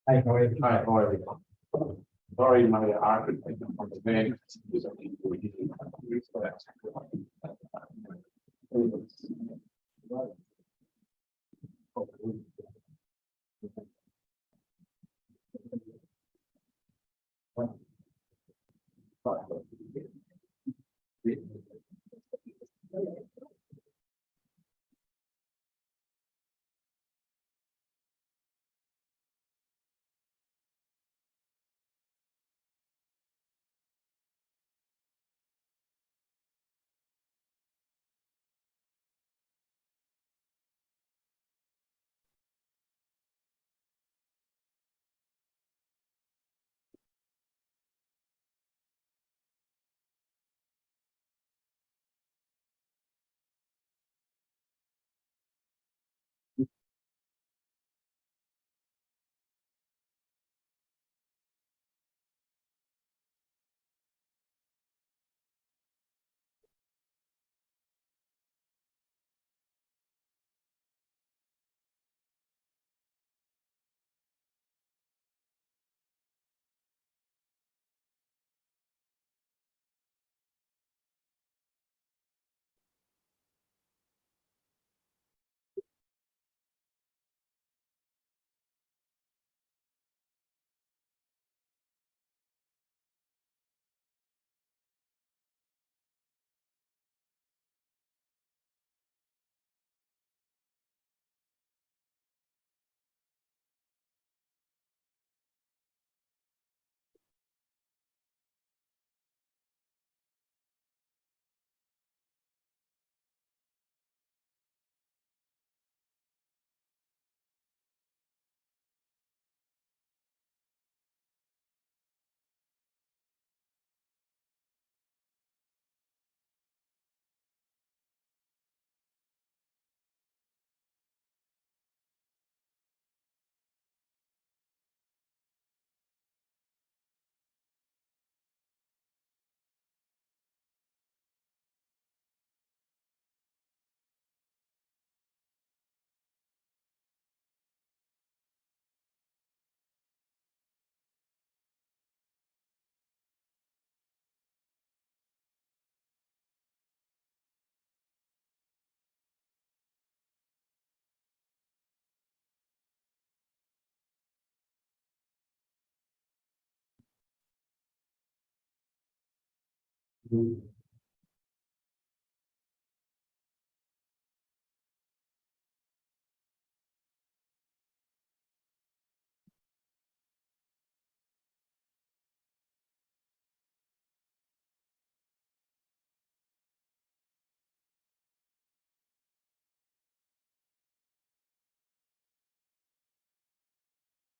I know it. Hi, how are you? Sorry, my architect on the bank.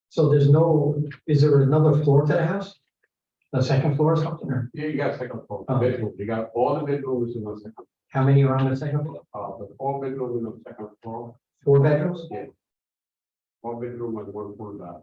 So there's no, is there another floor to the house? The second floor or something, or Yeah, you got second floor, Oh. bedroom, you got all the bedrooms in the second, how many are on the second floor? the four bedroom in the second floor, 4 bedrooms? one bedroom and one full bath.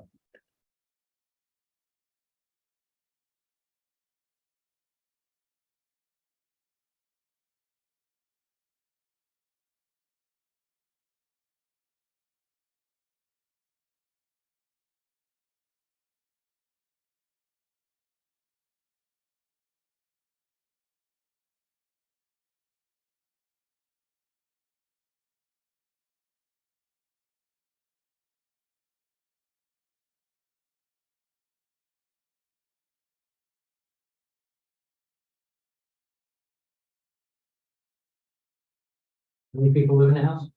How many people live in the house?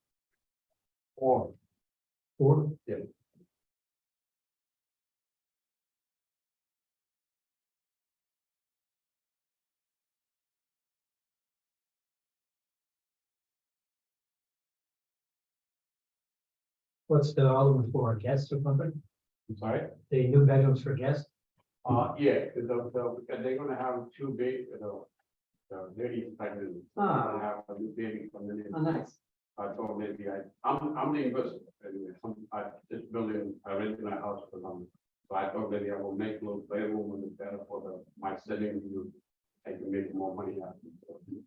Four. 4? Yeah. What's the other one for, guests or something? I'm sorry? The new bedrooms for guests? Yeah, they're gonna have two big, the lady pregnant. Ah. Gonna have a new baby coming in. Oh, nice. I thought maybe I'm the investor, anyway, I just building, I rented my house for them. So I thought maybe I will make a little playroom and it's better for my selling, I can make more money out of it.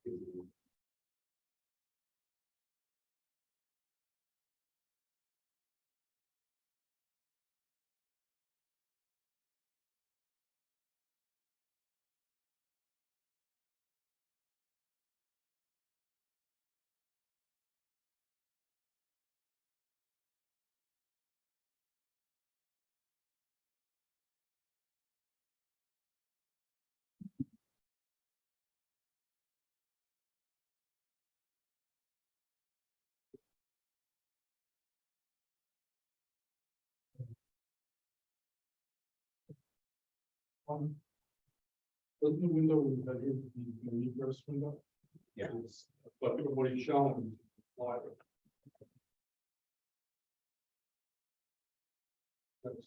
The new window that is the egress window. Yeah. But what he's showing is wide. That's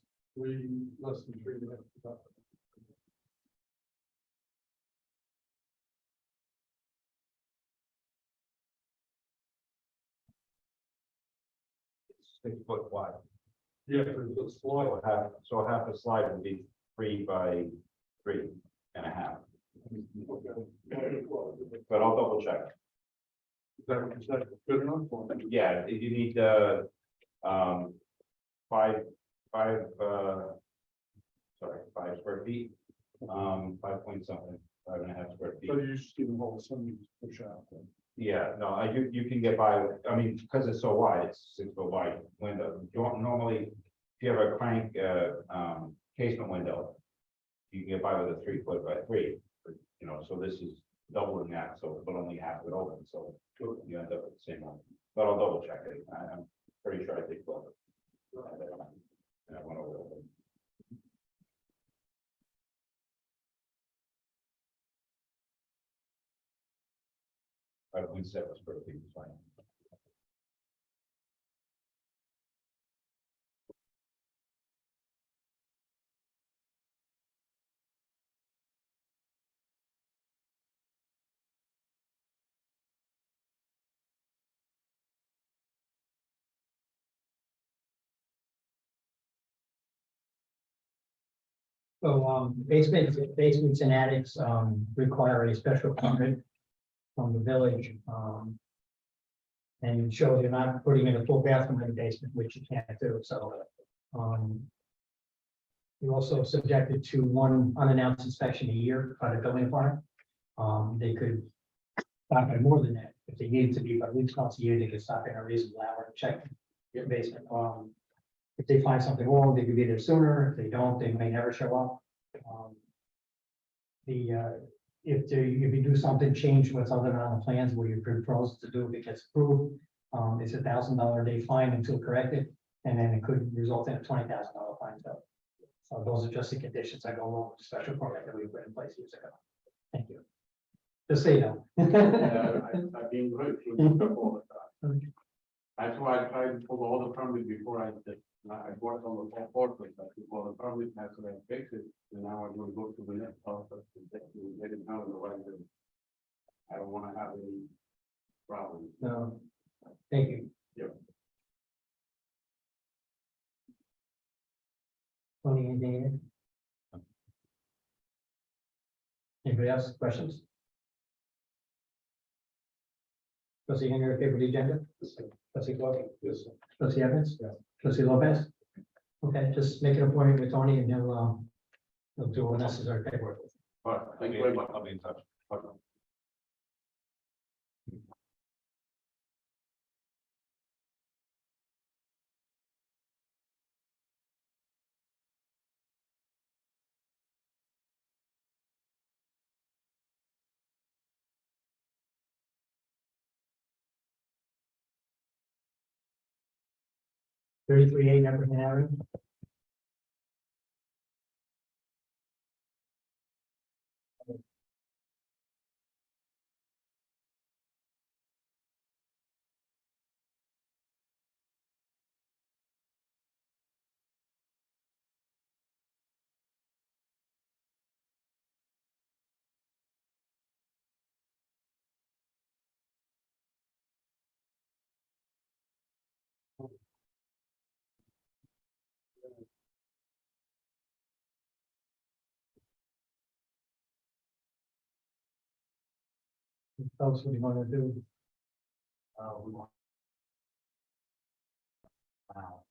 less than 3.5. It's 6 foot wide. Yeah, there's a slide. So half the slide would be 3 by 3.5. Okay. But I'll double check. Is that good enough for him? Yeah, you need, five, sorry, 5 square feet. 5 point something, 5.5 square feet. So you see the whole something push out. Yeah, no, you can get by with, I mean, because it's so wide, it's 6 foot wide window. You don't normally, if you have a crank, casement window, you can get by with a 3 foot by 3, you know, so this is doubling that, so, but only half of it open, so you end up with the same one. But I'll double check it. I'm pretty sure I did 12. And I went over it. 5.7 square feet is fine. So, basements and attics, require a special permit from the village, and show you're not putting in a full bathroom in the basement, which you can't do, so, you're also subjected to one unannounced inspection a year by the building department. They could stop by more than that, if they needed to be, but at least once a year, they could stop in a reasonable hour and check your basement. If they find something wrong, they could be there sooner. If they don't, they may never show up. If you do something, change what's other on the plans where you propose to do, if it gets approved, it's $1,000 a day fine until corrected, and then it could result in a $20,000 fine. So those are just the conditions that go along with the special permit that we put in place years ago. Thank you. Just so you know. I've been going through this stuff all the time. That's why I tried to pull all the permits before I did. I worked on the whole portrait, but before the permit has to fix it, and now I'm gonna go to the next process to get it done the right way. I don't wanna have any problems. No, thank you. Yep. Tony, anything in? Anybody else, questions? Trustee Henry, okay with the agenda? Trustee Clark? Yes. Trustee Evans? Yeah. Trustee Lopez? Okay, just make an appointment with Tony and he'll do all necessary paperwork. All right, thank you very much. I'll be in touch. Okay. $33 Effingham Avenue. Tell us what you want to do. We want. Wow.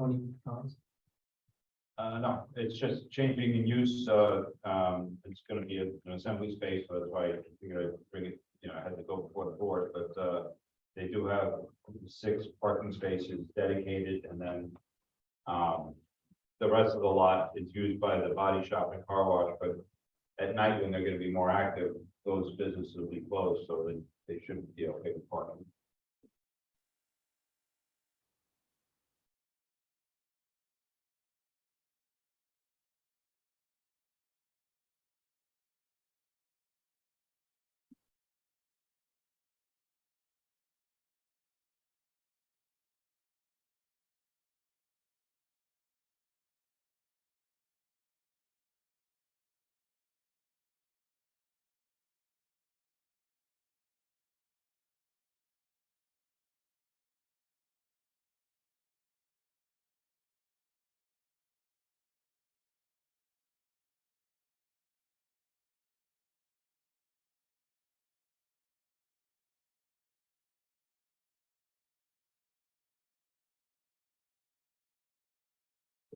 Tony, comments? No, it's just changing in use, it's gonna be an assembly space, so that's why I figured I'd bring it, I had to go before the board, but, they do have 6 parking spaces dedicated, and then, the rest of the lot is used by the body shop and car wash, but at night, when they're gonna be more active, those businesses will be closed, so that they shouldn't be okay with parking.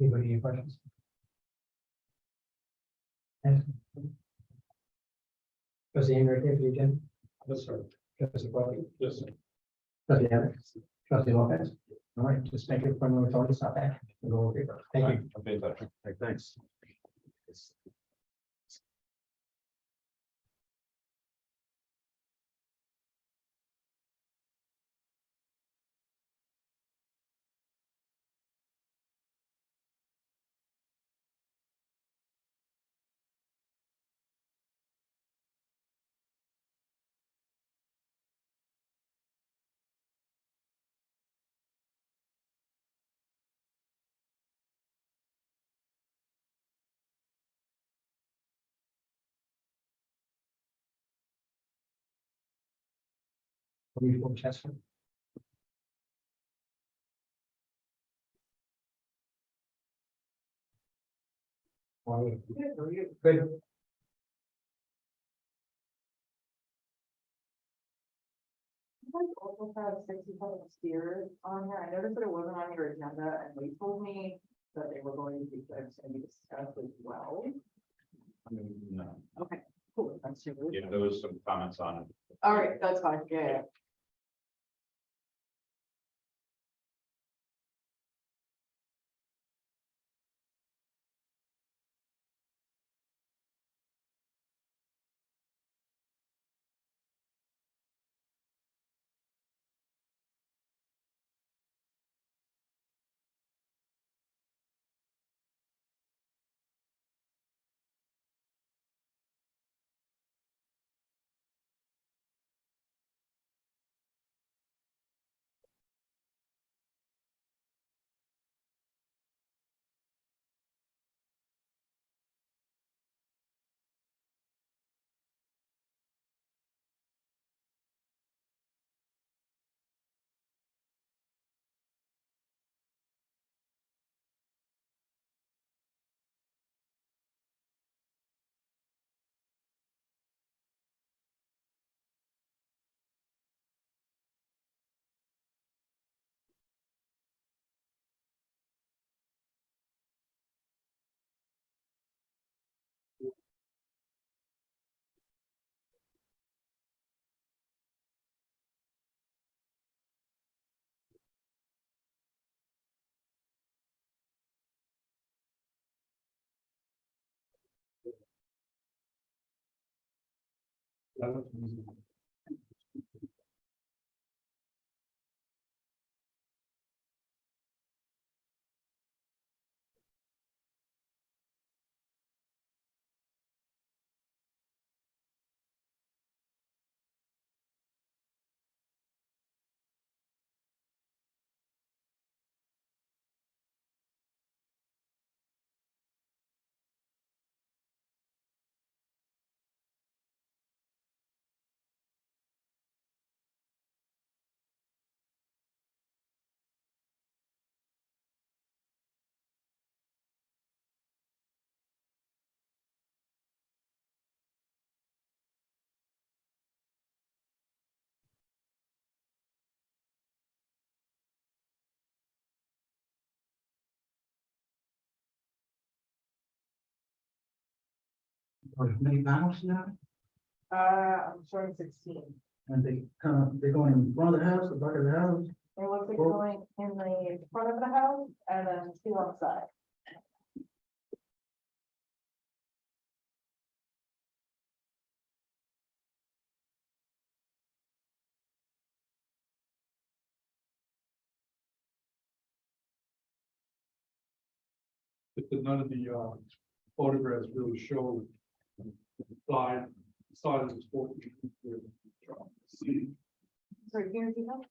Anybody, any questions? Yes. Trustee Enrique, for the agenda? Yes, sir. Trustee Buckley? Yes, sir. Trustee Evans? Trustee Lopez? All right, just make it from the authority, stop back. We'll go over paper. Thank you. I'll be in touch. Thanks. Usual Chester. Good. You guys also have 65 steers on here. I noticed that it wasn't on your agenda, and they told me that they were going to be discussed as well. No, Okay, cool. That's super. there was some comments on it. All right, that's fine. Yeah. How many panels now? I'm showing 16. And they're going in front of the house, the back of the house? It looks like Well- going in the front of the house and then 2 on the side. But none of the photographs really show side of the sport. Sorry, can you repeat that?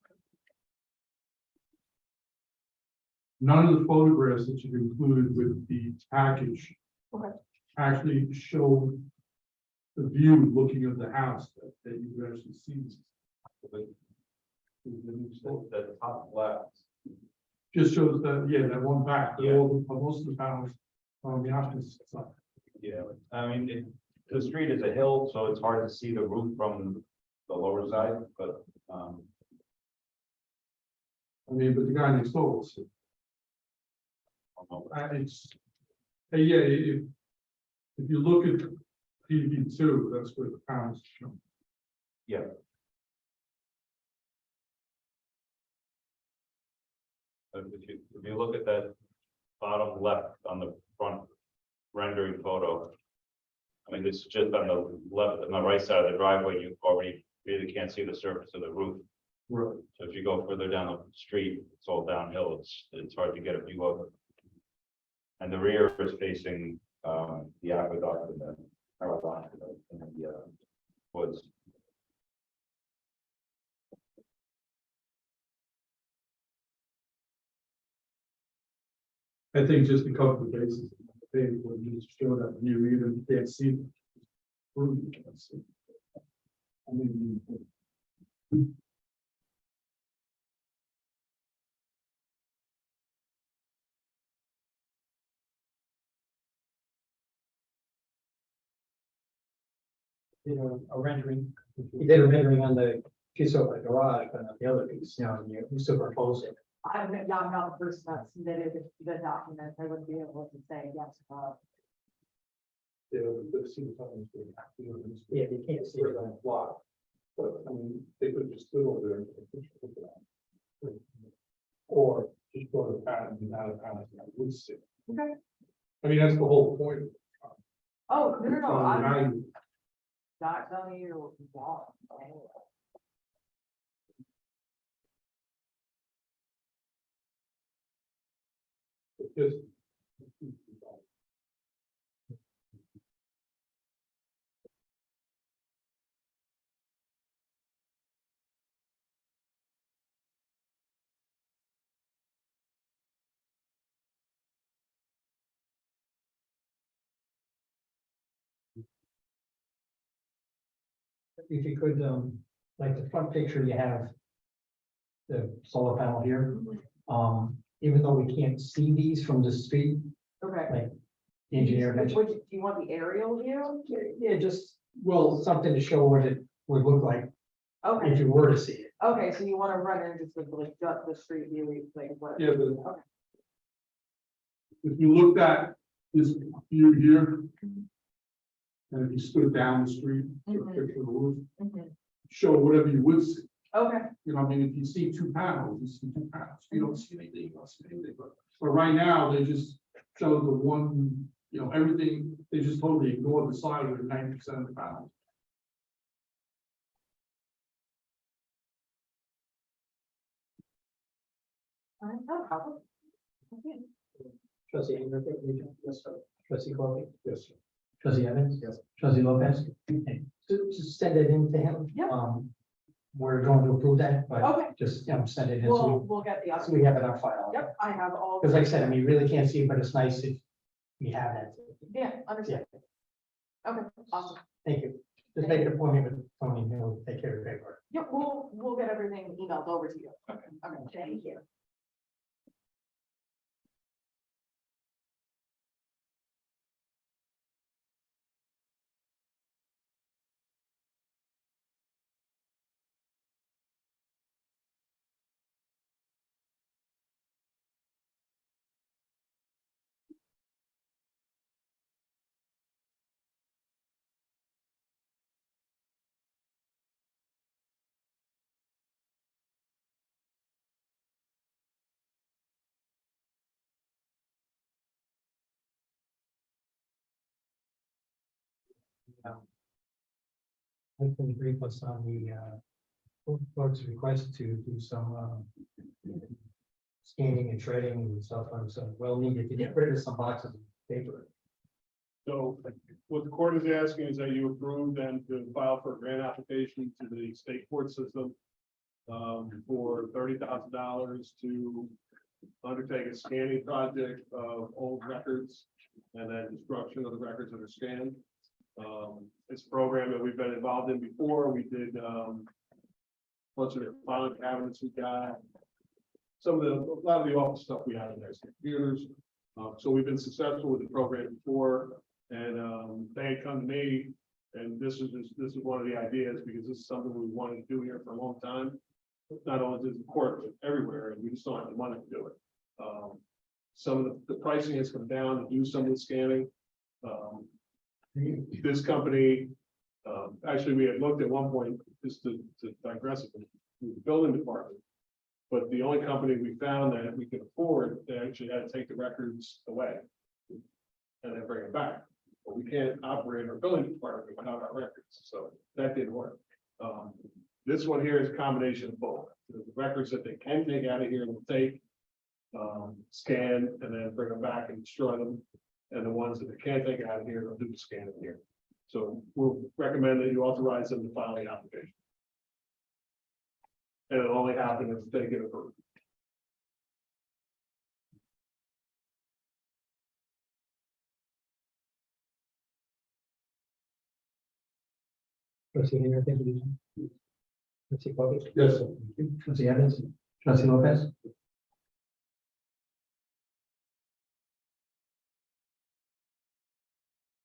None of the photographs that you've included with the package. Okay. Actually show the view looking at the house that you can actually see. The top left. Just shows that, yeah, that one back, Yeah. most of the panels on the opposite side. Yeah, I mean, the street is a hill, so it's hard to see the roof from the lower side, but, I mean, but the guy next door will see. It's, yeah, if you look at PV two, that's where the panels show. yeah. If you look at that bottom left on the front rendering photo. I mean, this is just on the left, on the right side of the driveway, you already really can't see the surface of the roof. Right. So if you go further down the street, it's all downhill, it's hard to get a view of it. And the rear is facing, the aqueduct and the Caroline and the, woods. I think just a couple of bases, they would just show that you even can't see. Prove you can't see. I mean. You know, a rendering, you did a rendering on the piece over the garage, but not the other piece, you know, you superimpose it. I'm not the person that submitted the document. I wouldn't be able to say yes. Yeah, but see the times they have to, you know, it's- Yeah, you can't see it. on the block. But I mean, they could just go over there and push it down. Or just go to the pattern and out of pattern, I would see. Okay. I mean, that's the whole point. Oh, no, So I'm value- not telling you you're wrong. Anyway. Just. If you could, like the front picture, you have the solar panel here. Even though we can't see these from the street, Okay. like the engineer mentioned. Do you want the aerial view? Yeah, just, well, something to show what it would look like Okay, if you were to see it. okay, so you want to run in just with like just the street view, like what? Yeah, but Okay. if you looked at this view here. And if you stood down the street, took a Mhm. picture of the roof, Mhm. show whatever you would see. Okay, You know, I mean, if you see two panels, you see two panels, you don't see anything, you don't see anything, but right now, they just show the one, you know, everything, they just totally ignore the side of the 90% of the panels. all right, no problem. Okay. Trustee Ingram, yes, sir. Trustee Corley, Yes, sir. trustee Evans. Yes. Trustee Lopez. Okay. So just send it in to him. Yep. We're going to approve that, but Okay, just, send it in we'll get the so other. we have it on file. Yep, I have all. Because like I said, I mean, you really can't see it, but it's nice if we have that. Yeah, understand. Okay, awesome. Thank you. Just make an appointment with Tony, he'll take care of the paperwork. Yep, we'll get everything emailed over to you. Okay, thank you. I can brief us on the, clerk's request to do some, scanning and shredding and stuff on some well needed to get rid of some boxes of paper. So what the court is asking is that you approve them to file for a grant application to the state court system. For $30,000 to undertake a scanning project of old records. And then destruction of the records that are scanned. It's a program that we've been involved in before. We did, bunch of the filing cabinets we got. A lot of the office stuff we had in there, some computers. So we've been successful with the program before, and they had come to me, and this is one of the ideas, because this is something we wanted to do here for a long time. Not only does the court, but everywhere, and we just don't have the money to do it. Some of the pricing has come down to do some of the scanning. This company, actually, we had looked at one point, just to digress, the building department. But the only company we found that we could afford, they actually had to take the records away. And then bring it back. But we can't operate our building department without our records, so that didn't work. This one here is a combination of both. The records that they can take out of here will take, scan, and then bring them back and destroy them. And the ones that they can't take out of here, they'll do the scanning here. So we'll recommend that you authorize them to file the application. And it'll only happen if they get approved. Trustee Henry, thank you. Trustee Bobby. Yes, sir. Trustee Evans. Trustee Lopez.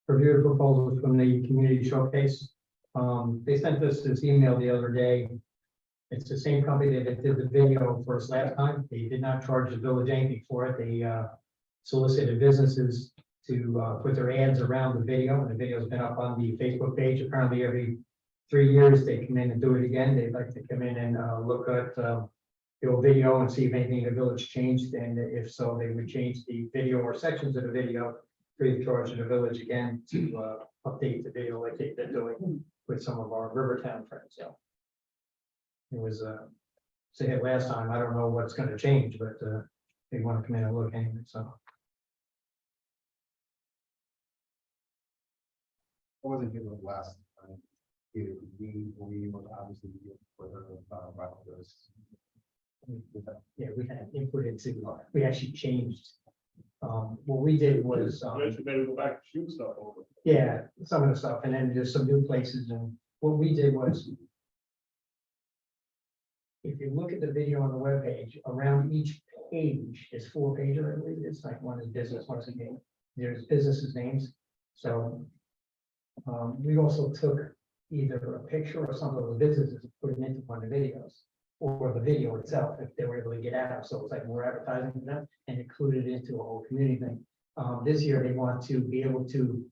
Review the proposals from the community showcase. They sent us this email the other day. It's the same company that did the video for us last time. They did not charge the village anything for it. They solicited businesses to put their ads around the video, and the video's been up on the Facebook page. Apparently, every 3 years they come in and do it again. They'd like to come in and look at the old video and see if anything in the village changed, and if so, they would change the video or sections of the video free of charge to the village again to update the video like they've been doing with some of our Rivertown friends. So it was said last time. I don't know what's going to change, but they want to come in and look anyway. So I wasn't here the last time. Either we were obviously here for the about this. yeah, we had input into. We actually changed. What we did was. Eventually, maybe go back and shoot stuff over. Yeah, some of the stuff, and then there's some new places, and what we did was. If you look at the video on the webpage, around each page is 4 pages, I believe it's like one is business, one is a game. There's businesses' names, so. We also took either a picture or some of the businesses, and put them into one of the videos. Or the video itself, if they were able to get out, so it's like more advertising for them, and included it into a whole community thing. This year, they want to be able to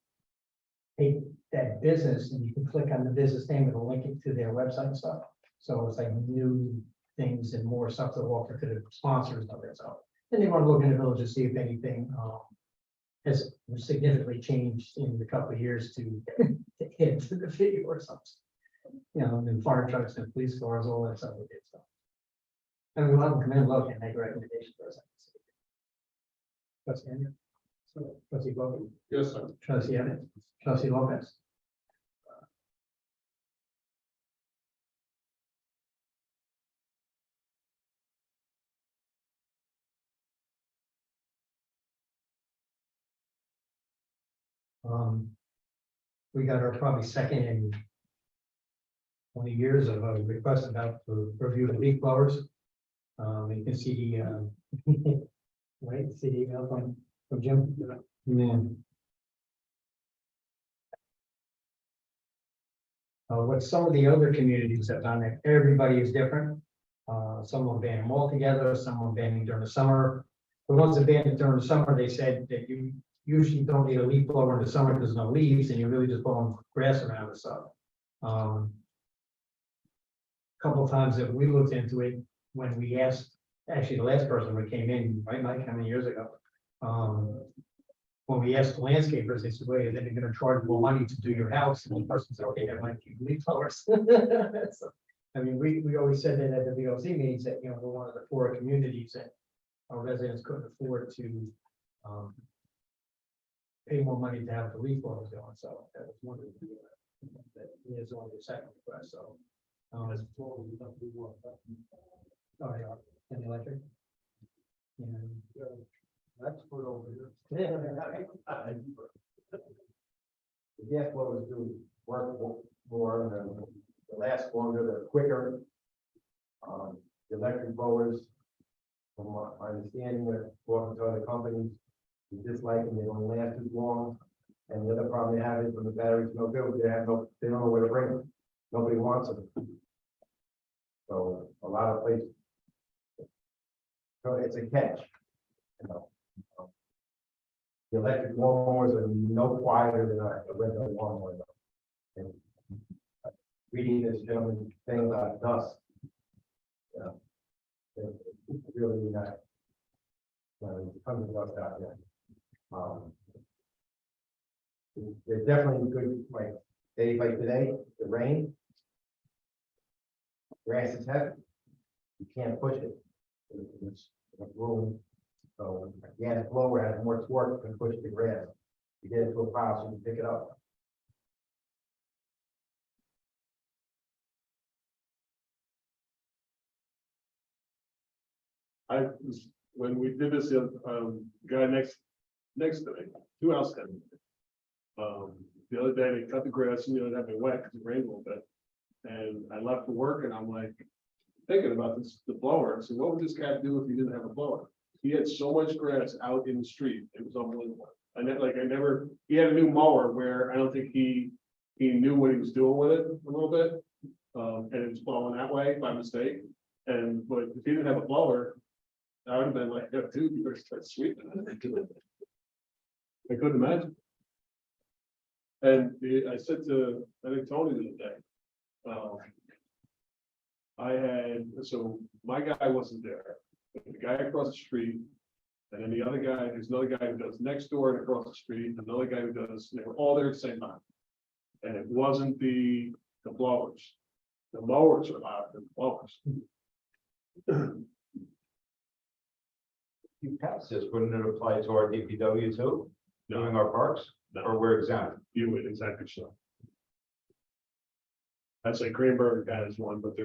take that business, and you can click on the business name, it'll link it to their website and stuff. So it's like new things and more stuff to offer to the sponsors of it. So then they want to look in the village to see if anything has significantly changed in the couple of years to add to the video or something. You know, and fire trucks and police cars, all that stuff. We did stuff. And we'll have them come in and look and make a recommendation for us. Trustee Andrew. Trustee Bobby. yes, sir. Trustee Evans. Trustee Lopez. We got our probably second in 20 years of a request about the review of leaf blowers. You can see the right, see the email from Jim. Yeah. What some of the other communities have done, everybody is different. Some will ban them all together, some will ban them during the summer. The ones that banned it during the summer, they said that you usually don't need a leaf blower in the summer because there's no leaves, and you're really just blowing grass around and stuff. Couple of times that we looked into it, when we asked, actually the last person who came in, right, Mike, how many years ago? when we asked the landscapers, they said, wait, then you're gonna charge more money to do your house, and the person said, okay, that might keep leaf blowers. So, I mean, we always said that at the VOC meetings, that, you know, we're one of the poorer communities that our residents couldn't afford to, pay more money to have the leaf blowers going, so that was one of the, that is only the second request, so. Oh, yeah, and the electric. Yeah. That's put over here. Yeah. The gas blowers do work more, and they last longer, they're quicker. The electric blowers, from my understanding, with talking to other companies, you dislike them, they don't last as long. And the other problem they have is when the batteries no good, they don't know where to bring them. Nobody wants them. So a lot of places. So it's a catch, you know. The electric lawnmowers are no quieter than a regular lawnmower. And reading this gentleman's thing about dust. You know, it's really not. There's tons of dust out there. They're definitely good, like days like today, the rain. Grass is heavy. You can't push it. It's room. So a gas blower has more torque than push the grass. You get into a pile, so you can pick it up. When we did this, guy next to me, 2 houses down. The other day they cut the grass and it had been wet because it rained a little bit. And I left for work and I'm like thinking about this, the blower. So what would this guy do if he didn't have a blower? He had so much grass out in the street. It was unbelievable. He had a new mower where I don't think he knew what he was doing with it a little bit. And it was blowing that way by mistake. But if he didn't have a blower, I would have been like, "Yo, dude, you better start sweeping." I couldn't imagine. And I said to, I think Tony the other day, so my guy wasn't there, but the guy across the street, and then the other guy, there's another guy who does next door and across the street, another guy who does, they were all there at the same time. And it wasn't the blowers. The mowers are louder than the blowers. You passed this, wouldn't it apply to our DPW too, doing our parks, or we're exempt? You would exactly so. I'd say Greenberg has one, but they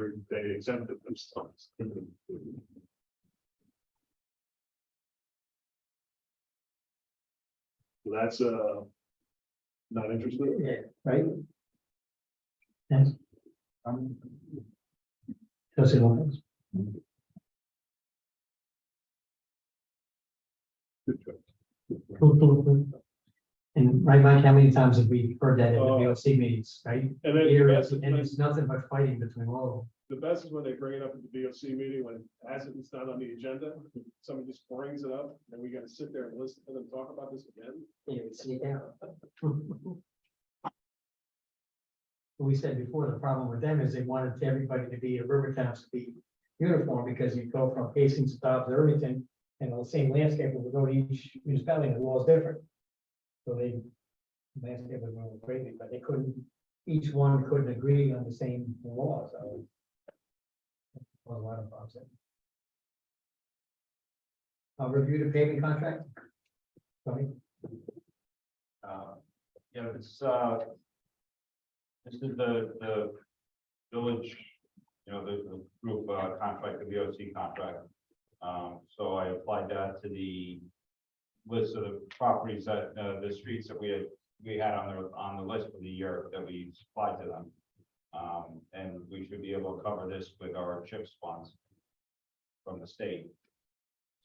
exempted themselves. So that's not interested. Yeah, right? Yes. Trustee Lopez. And right, Mike, how many times have we heard that at the VOC meetings, right? And then Here, that's- and it's nothing but fighting between all the best is when they bring it up at the VOC meeting, when it hasn't, it's not on the agenda, somebody just brings it up, and we gotta sit there and listen to them talk about this again. of them. You see it down. We said before, the problem with them is they wanted everybody to be, Rivertown to be uniform, because you go from Hastings to Dobbs, or Irvington, and the same landscape will go to each municipality, the law is different. So they, landscape was going crazy, but they couldn't, each one couldn't agree on the same law, so. A lot of problems. I'll review the paving contract. Tony? Yeah, this is the village, you know, the group contract, the VOC contract. So I applied that to the list of the properties that, the streets that we had on the list for the year that we supplied to them. And we should be able to cover this with our CHIPS funds from the state.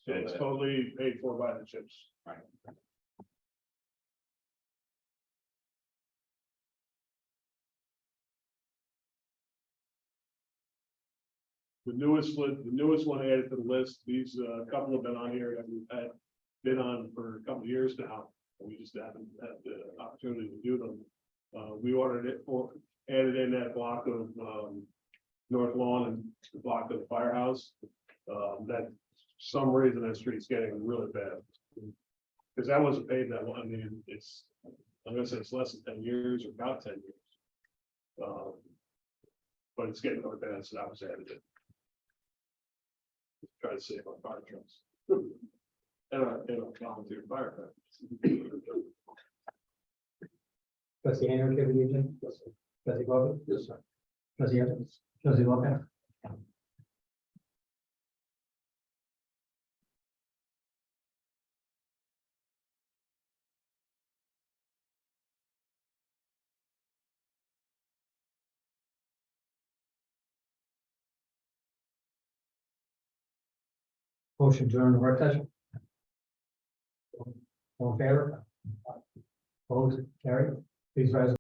So It's that- totally paid for by the chips. Right. The newest one added to the list, these, couple have been on here that we've been on for a couple of years now. We just haven't had the opportunity to do them. We ordered it or added in that block of, North Lawn and the block of the firehouse. That some reason that street's getting really bad. Because that wasn't paid that long, I mean, it's, I'm gonna say it's less than 10 years or about 10 years. But it's getting more bad, so that was added in. Try to save on fire trucks. And volunteer firefighters. Trustee Andrew, give you agenda. Trustee Bobby. Yes, sir. Trustee Evans. Trustee Lopez. Motion to adjourn the work session. All in favor? Opposed, carried. Please rise.